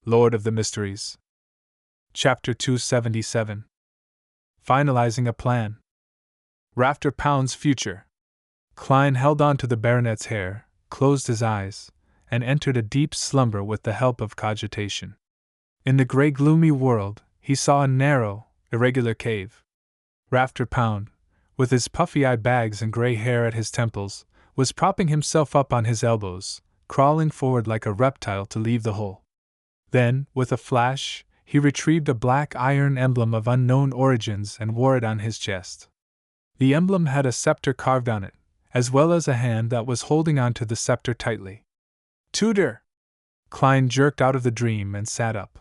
Lord of the Mysteries. Chapter 277. Finalizing a Plan. Rafter Pound's Future. Klein held on to the baronet's hair, closed his eyes, and entered a deep slumber with the help of cogitation. In the gray gloomy world, he saw a narrow, irregular cave. Rafter Pound, with his puffy eye bags and gray hair at his temples, was propping himself up on his elbows, crawling forward like a reptile to leave the hole. Then, with a flash, he retrieved a black iron emblem of unknown origins and wore it on his chest. The emblem had a scepter carved on it, as well as a hand that was holding on to the scepter tightly. Tutor! Klein jerked out of the dream and sat up.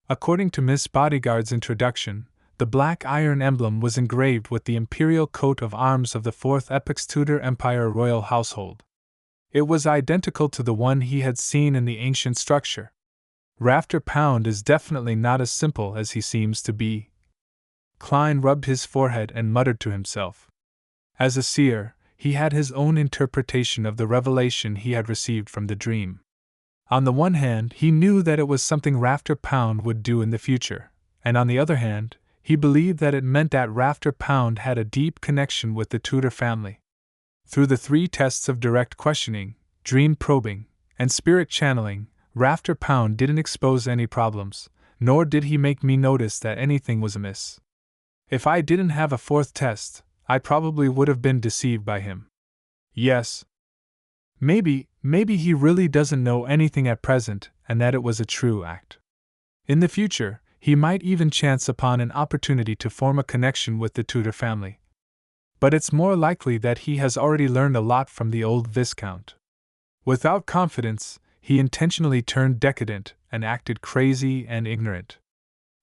According to Miss Bodyguard's introduction, the black iron emblem was engraved with the imperial coat of arms of the Fourth Epoch's Tudor Empire royal household. It was identical to the one he had seen in the ancient structure. Rafter Pound is definitely not as simple as he seems to be. Klein rubbed his forehead and muttered to himself. As a seer, he had his own interpretation of the revelation he had received from the dream. On the one hand, he knew that it was something Rafter Pound would do in the future, and on the other hand, he believed that it meant that Rafter Pound had a deep connection with the Tudor family. Through the 3 tests of direct questioning, dream probing, and spirit channeling, Rafter Pound didn't expose any problems, nor did he make me notice that anything was amiss. If I didn't have a 4th test, I probably would have been deceived by him. Yes. Maybe he really doesn't know anything at present, and that it was a true act. In the future, he might even chance upon an opportunity to form a connection with the Tudor family. But it's more likely that he has already learned a lot from the old Viscount. Without confidence, he intentionally turned decadent and acted crazy and ignorant.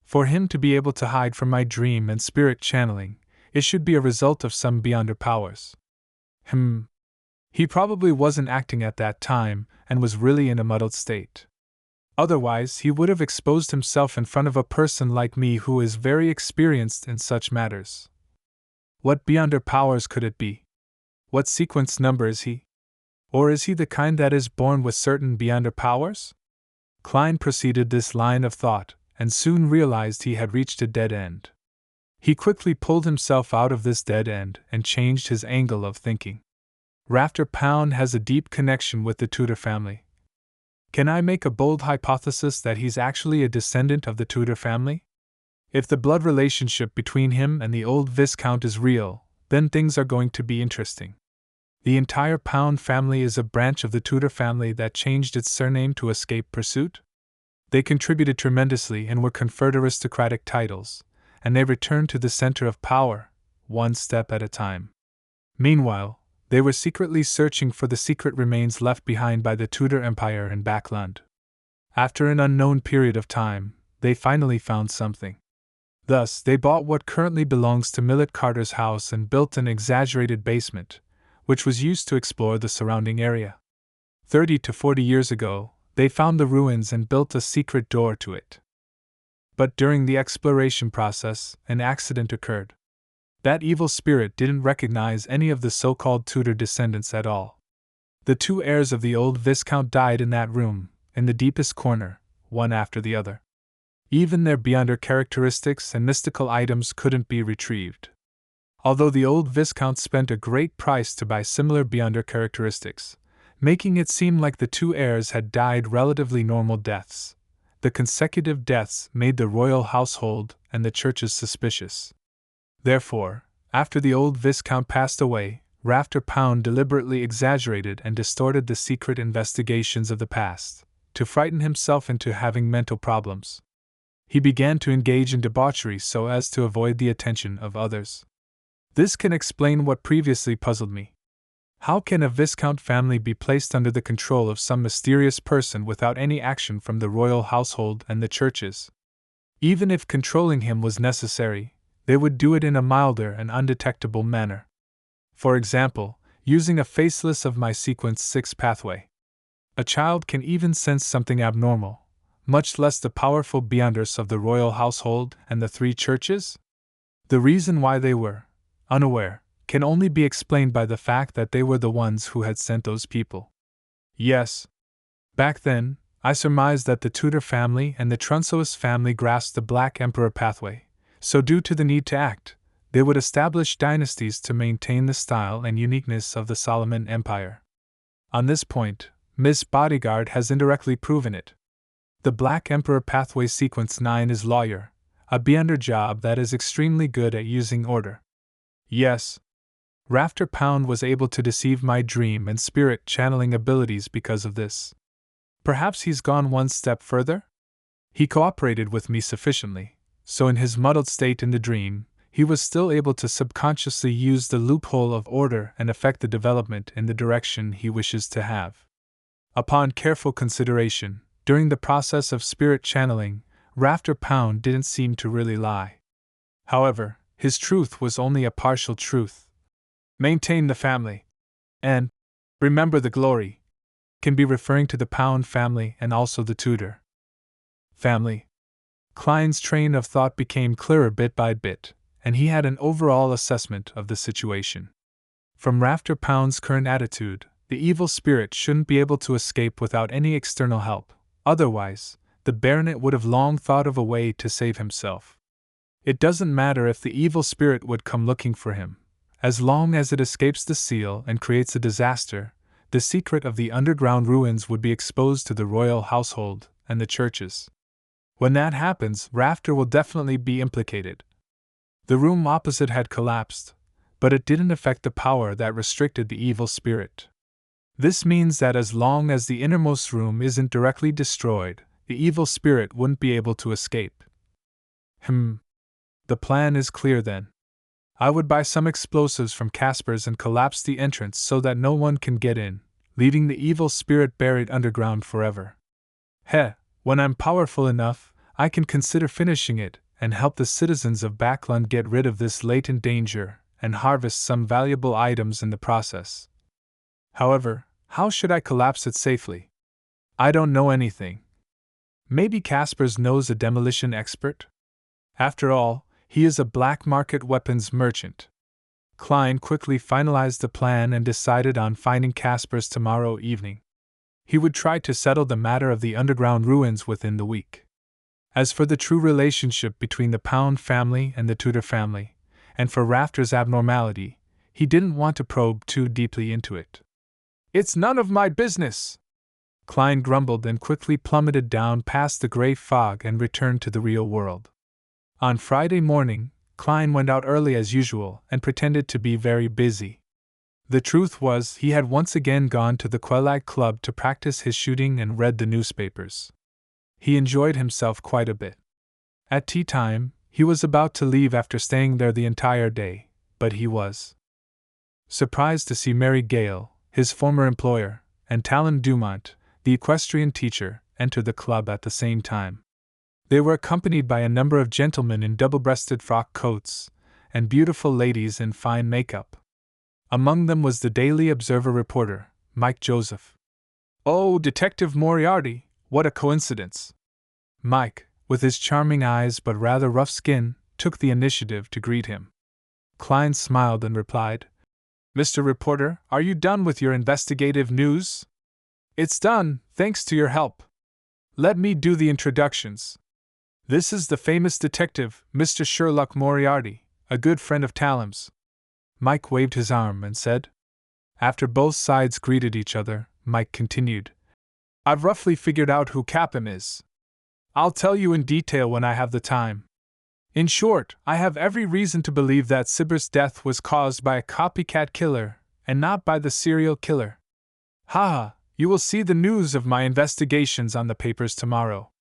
For him to be able to hide from my dream and spirit channeling, it should be a result of some beyonder powers. He probably wasn't acting at that time and was really in a muddled state. Otherwise, he would have exposed himself in front of a person like me who is very experienced in such matters. What beyonder powers could it be? What sequence number is he? Or is he the kind that is born with certain beyonder powers? Klein proceeded this line of thought, and soon realized he had reached a dead end. He quickly pulled himself out of this dead end and changed his angle of thinking. Rafter Pound has a deep connection with the Tudor family. Can I make a bold hypothesis that he's actually a descendant of the Tudor family? If the blood relationship between him and the old Viscount is real, then things are going to be interesting. The entire Pound family is a branch of the Tudor family that changed its surname to escape pursuit. They contributed tremendously and were conferred aristocratic titles, and they returned to the center of power, one step at a time. Meanwhile, they were secretly searching for the secret remains left behind by the Tudor Empire in Backland. After an unknown period of time, they finally found something. Thus, they bought what currently belongs to Millet Carter's house and built an exaggerated basement, which was used to explore the surrounding area. 30 to 40 years ago, they found the ruins and built a secret door to it. But during the exploration process, an accident occurred. That evil spirit didn't recognize any of the so-called Tudor descendants at all. The 2 heirs of the old Viscount died in that room, in the deepest corner, one after the other. Even their beyonder characteristics and mystical items couldn't be retrieved. Although the old Viscount spent a great price to buy similar beyonder characteristics, making it seem like the 2 heirs had died relatively normal deaths, the consecutive deaths made the royal household and the churches suspicious. Therefore, after the old Viscount passed away, Rafter Pound deliberately exaggerated and distorted the secret investigations of the past, to frighten himself into having mental problems. He began to engage in debauchery so as to avoid the attention of others. This can explain what previously puzzled me. How can a Viscount family be placed under the control of some mysterious person without any action from the royal household and the churches? Even if controlling him was necessary, they would do it in a milder and undetectable manner. For example, using a FACELESS of my sequence 6 pathway. A child can even sense something abnormal, much less the powerful beyonders of the royal household and the 3 churches? The reason why they were unaware can only be explained by the fact that they were the ones who had sent those people. Yes. Back then, I surmised that the Tudor family and the Trunsois family grasped the Black Emperor pathway, so due to the need to act, they would establish dynasties to maintain the style and uniqueness of the Solomon Empire. On this point, Miss Bodyguard has indirectly proven it. The Black Emperor pathway sequence 9 is lawyer, a beyonder job that is extremely good at using order. Yes. Rafter Pound was able to deceive my dream and spirit channeling abilities because of this. Perhaps he's gone one step further? He cooperated with me sufficiently, so in his muddled state in the dream, he was still able to subconsciously use the loophole of order and affect the development in the direction he wishes to have. Upon careful consideration, during the process of spirit channeling, Rafter Pound didn't seem to really lie. However, his truth was only a partial truth. Maintain the family. And, remember the glory, can be referring to the Pound family and also the Tudor family. Klein's train of thought became clearer bit by bit, and he had an overall assessment of the situation. From Rafter Pound's current attitude, the evil spirit shouldn't be able to escape without any external help, otherwise, the baronet would have long thought of a way to save himself. It doesn't matter if the evil spirit would come looking for him, as long as it escapes the seal and creates a disaster. The secret of the underground ruins would be exposed to the royal household and the churches. When that happens, Rafter will definitely be implicated. The room opposite had collapsed, but it didn't affect the power that restricted the evil spirit. This means that as long as the innermost room isn't directly destroyed, the evil spirit wouldn't be able to escape. The plan is clear then. I would buy some explosives from Casper's and collapse the entrance so that no one can get in, leaving the evil spirit buried underground forever. When I'm powerful enough, I can consider finishing it and help the citizens of Backlund get rid of this latent danger and harvest some valuable items in the process. However, how should I collapse it safely? I don't know anything. Maybe Casper's knows a demolition expert? After all, he is a black market weapons merchant. Klein quickly finalized the plan and decided on finding Casper's tomorrow evening. He would try to settle the matter of the underground ruins within the week. As for the true relationship between the Pound family and the Tudor family, and for Rafter's abnormality, he didn't want to probe too deeply into it. "It's none of my business," Klein grumbled and quickly plummeted down past the gray fog and returned to the real world. On Friday morning, Klein went out early as usual and pretended to be very busy. The truth was, he had once again gone to the Quelag Club to practice his shooting and read the newspapers. He enjoyed himself quite a bit. At tea time, he was about to leave after staying there the entire day, but he was surprised to see Mary Gale, his former employer, and Talon Dumont, the equestrian teacher, enter the club at the same time. They were accompanied by a number of gentlemen in double-breasted frock coats, and beautiful ladies in fine makeup. Among them was the Daily Observer reporter, Mike Joseph. "Oh, Detective Moriarty, what a coincidence!" Mike, with his charming eyes but rather rough skin, took the initiative to greet him. Klein smiled and replied, "Mr. Reporter, are you done with your investigative news?" "It's done, thanks to your help. Let me do the introductions. This is the famous detective, Mr. Sherlock Moriarty, a good friend of Talon's." Mike waved his arm and said. After both sides greeted each other, Mike continued, "I've roughly figured out who Capim is. I'll tell you in detail when I have the time. In short, I have every reason to believe that Sibber's death was caused by a copycat killer, and not by the serial killer. Haha, you will see the news of my investigations on the papers tomorrow.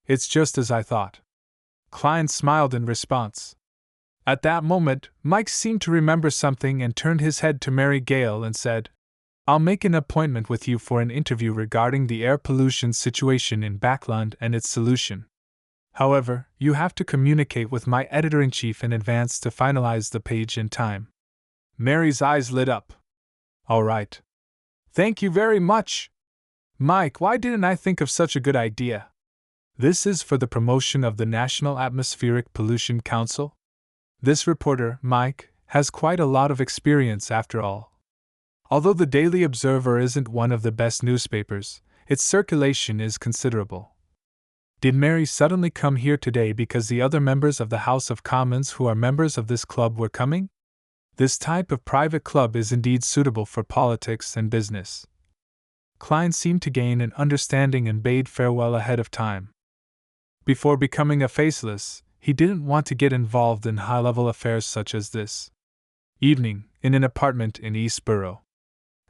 It's just as I thought." Klein smiled in response. At that moment, Mike seemed to remember something and turned his head to Mary Gale and said, "I'll make an appointment with you for an interview regarding the air pollution situation in Backlund and its solution. However, you have to communicate with my editor-in-chief in advance to finalize the page in time." Mary's eyes lit up. "All right. Thank you very much. Mike, why didn't I think of such a good idea? This is for the promotion of the National Atmospheric Pollution Council? This reporter, Mike, has quite a lot of experience after all. Although the Daily Observer isn't one of the best newspapers, Its circulation is considerable. Did Mary suddenly come here today because the other members of the House of Commons who are members of this club were coming? This type of private club is indeed suitable for politics and business. Klein seemed to gain an understanding and bade farewell ahead of time. Before becoming a faceless, he didn't want to get involved in high-level affairs such as this. Evening, in an apartment in East Borough.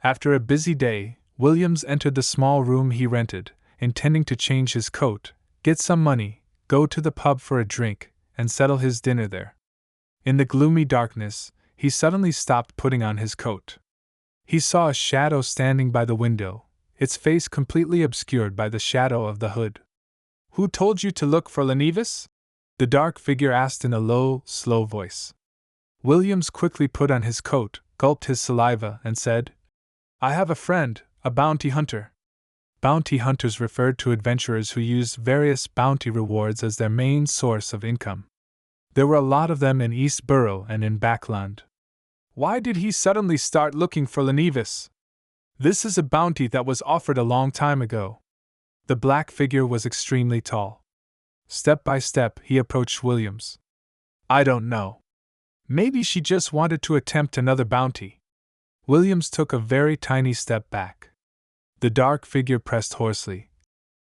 After a busy day, Williams entered the small room he rented, intending to change his coat, get some money, go to the pub for a drink, and settle his dinner there. In the gloomy darkness, he suddenly stopped putting on his coat. He saw a shadow standing by the window, its face completely obscured by the shadow of the hood. "Who told you to look for Lenevis?" the dark figure asked in a low, slow voice. Williams quickly put on his coat, gulped his saliva, and said, "I have a friend, a bounty hunter." Bounty hunters referred to adventurers who used various bounty rewards as their main source of income. There were a lot of them in East Borough and in Backland. Why did he suddenly start looking for Lenevis? This is a bounty that was offered a long time ago. The black figure was extremely tall. Step by step, he approached Williams. "I don't know. Maybe she just wanted to attempt another bounty." Williams took a very tiny step back. The dark figure pressed hoarsely.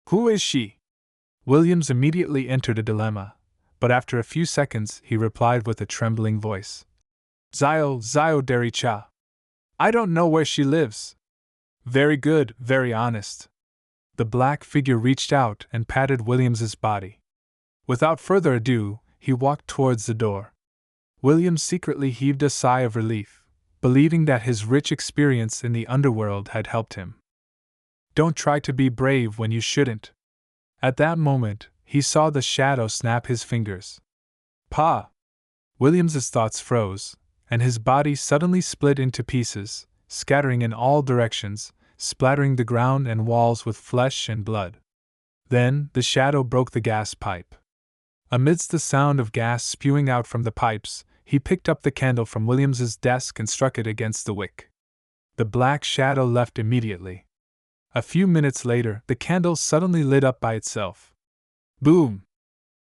"Who is she?" Williams immediately entered a dilemma, but after a few seconds he replied with a trembling voice. Zio Dericha. I don't know where she lives." "Very good, very honest." The black figure reached out and patted Williams's body. Without further ado, he walked towards the door. Williams secretly heaved a sigh of relief, believing that his rich experience in the underworld had helped him. Don't try to be brave when you shouldn't. At that moment, he saw the shadow snap his fingers. Pa! Williams's thoughts froze, and his body suddenly split into pieces, scattering in all directions, splattering the ground and walls with flesh and blood. Then, the shadow broke the gas pipe. Amidst the sound of gas spewing out from the pipes, he picked up the candle from Williams's desk and struck it against the wick. The black shadow left immediately. A few minutes later, the candle suddenly lit up by itself. Boom!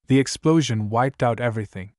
The explosion wiped out everything.